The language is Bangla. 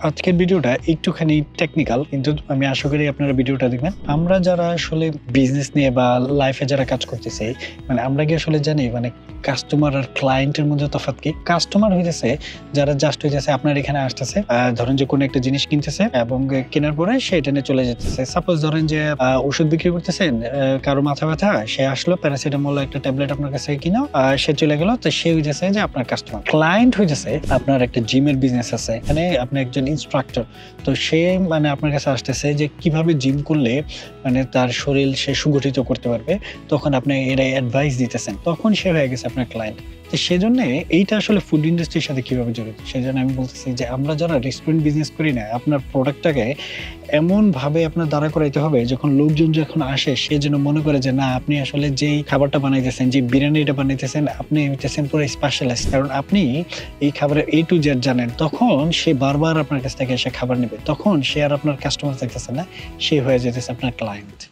আজকের ভিডিওটা একটুখানি টেকনিক্যাল, কিন্তু আমি আশা করি আপনারা ভিডিওটা দেখবেন। আমরা যারা আসলে বিজনেস নিয়ে বা লাইফে যারা কাজ করতেছি, মানে আমরা কি আসলে জানি মানে কাস্টমার আর ক্লায়েন্টের মধ্যে তফাৎ কি? কাস্টমার হইতেছে যারা জাস্ট হইতেছে আপনার এখানে আসতেছে, ধরেন যে কোনো একটা জিনিস কিনতেছে এবং কেনার পরে সে এটা নিয়ে চলে যেতেছে। সাপোজ ধরেন যে ওষুধ বিক্রি করতেছেন, কারো মাথা ব্যথা, সে আসলো প্যারাসিটামল একটা ট্যাবলেট আপনার কাছে কিনা, সে চলে গেল। তো সে হইতেছে যে আপনার কাস্টমার। ক্লায়েন্ট হইতেছে আপনার একটা জিমের বিজনেস আছে, এখানে আপনি একজন ইনস্ট্রাক্টর, তো সে মানে আপনার কাছে আসতেছে যে কিভাবে জিম করলে মানে তার শরীর সে সুগঠিত করতে পারবে, তখন আপনি এর অ্যাডভাইস দিতেছেন, তখন সে হয়ে গেছে আপনার ক্লায়েন্ট। তো সেজন্য এইটা আসলে ফুড ইন্ডাস্ট্রির সাথে কিভাবে জড়িত, সেজন্য আমি বলতেছি যে আমরা যারা রেস্টুরেন্ট বিজনেস করি না, আপনার প্রোডাক্টটাকে এমন ভাবে আপনার দাঁড়া করাইতে হবে যখন লোকজন যখন আসে সে যেন মনে করে যে না, আপনি আসলে যেই খাবারটা বানাইতেছেন, যে বিরিয়ানিটা বানাইতেছেন, আপনি হইতেছেন পুরো স্পেশালিস্ট, কারণ আপনি এই খাবারের A to Z জানেন। তখন সে বারবার আপনার কাছ থেকে এসে খাবার নেবে, তখন সে আর আপনার কাস্টমার থাকতেছে না, সে হয়ে যেতেছে আপনার ক্লায়েন্ট।